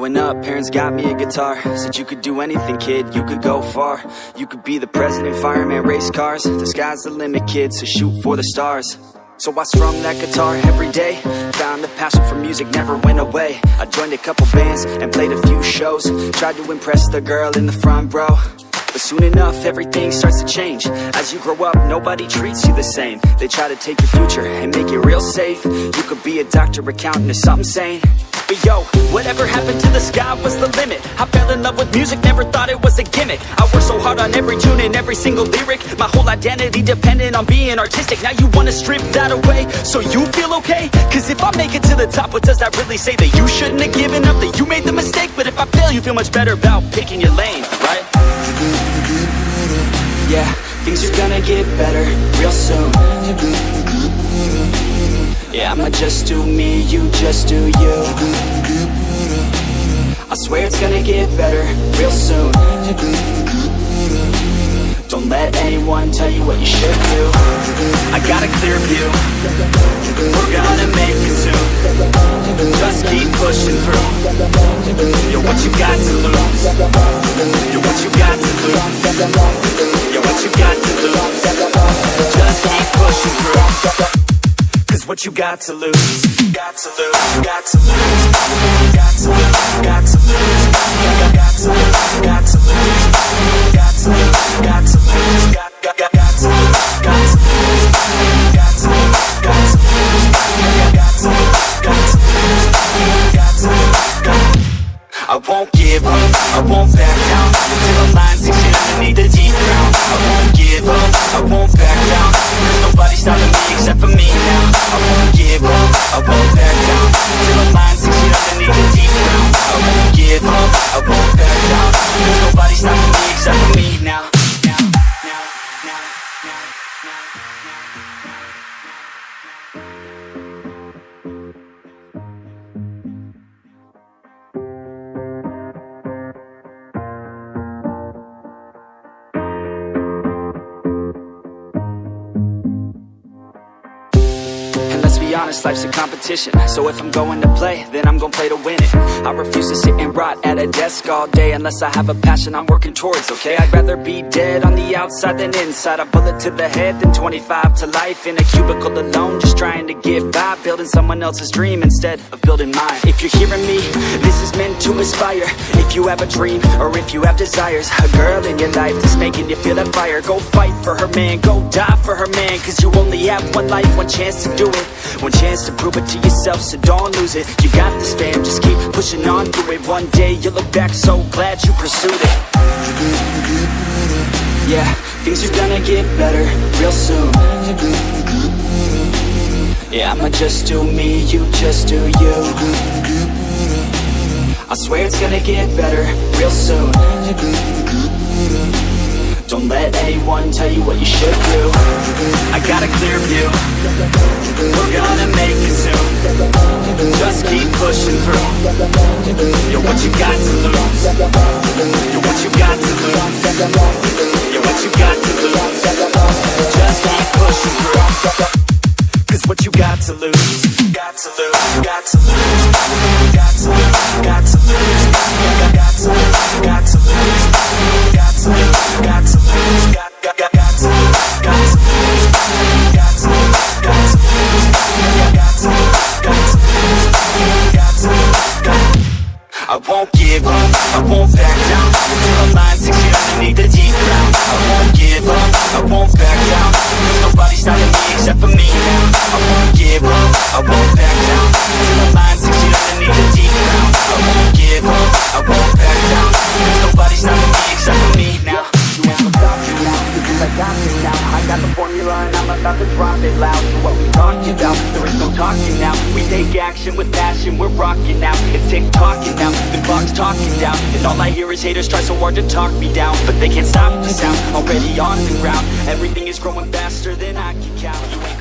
Growing up, parents got me a guitar. Said you could do anything, kid, you could go far. You could be the president, fireman, race cars. The sky's the limit, kid, so shoot for the stars. So I strummed that guitar every day. Found a passion for music, never went away. I joined a couple bands and played a few shows. Tried to impress the girl in the front row. But soon enough, everything starts to change. As you grow up, nobody treats you the same. They try to take your future and make it real safe. You could be a doctor, accountant, or something sane. But yo, whatever happened to the sky was the limit. I fell in love with music, never thought it was a gimmick. I worked so hard on every tune and every single lyric. My whole identity depended on being artistic. Now you wanna strip that away so you feel okay? Cause if I make it to the top, what does that really say? That you shouldn't have given up, that you made the mistake? But if I fail, you feel much better about picking your lane, right? Yeah, things are gonna get better real soon. Yeah, I'ma just do me, you just do you. I swear it's gonna get better real soon. Don't let anyone tell you what you should do. I got a clear view, we're gonna make it soon. Just keep pushing through. You're what you got to lose. You're what you got to lose. You're what you got to lose. Just keep pushing through. Cause what you got to lose, got to lose, got to lose, got to lose, got to lose, got to lose, got to lose, got to lose, got to lose, got to lose, got to lose, got to lose, got to lose, got to lose, got to lose. I won't give up, I won't back down until the line sinks in underneath the deep ground. I won't give up, I won't back down. There's nobody stopping me except for me now. I won't give up, I won't back down until the line sinks in underneath the deep ground. I won't give up, I won't back down. There's nobody stopping me except for me now. Honest, life's a competition. So if I'm going to play, then I'm gonna play to win it. I refuse to sit and rot at a desk all day unless I have a passion I'm working towards, okay? I'd rather be dead on the outside than inside. A bullet to the head than 25 to life in a cubicle alone, just trying to get by, building someone else's dream instead of building mine. If you're hearing me, this is meant to inspire. If you have a dream or if you have desires, a girl in your life that's making you feel that fire, go fight for her man, go die for her man. Cause you only have one life, one chance to do it, one chance to prove it to yourself, so don't lose it. You got this, fam, just keep pushing on through it. One day you'll look back so glad you pursued it. Yeah, things are gonna get better real soon. Yeah, I'ma just do me, you just do you. I swear it's gonna get better real soon. Don't let anyone tell you what you should do. I got a clear view, we're gonna make it soon. Just keep pushing through. You're what you got to lose. You're what you got to lose. You're what you got to lose. Just keep pushing through. Cause what you got to lose, got to lose, got to lose, got to lose, got to lose, got to lose, got to lose, got to lose, got to lose, got to lose, got to lose, got to lose, got to lose, got to lose, got to lose. I won't give up, I won't back down until the line sinks in underneath the deep ground. I won't give up, I won't back down. There's nobody stopping me except for me now. I won't give up, I won't back down until the line sinks in underneath the deep ground. I won't give up, I won't back down. There's nobody stopping me except for me now. You won't stop me now, because I got you now. I got the formula and I'm about to drop it loud. So what we talking about? There is no talking now. We take action with passion, we're rocking now. It's tick-tocking now, the clock's talking down. And all I hear is haters try so hard to talk me down, but they can't stop the sound, already on the ground. Everything is growing faster than I can count. You ain't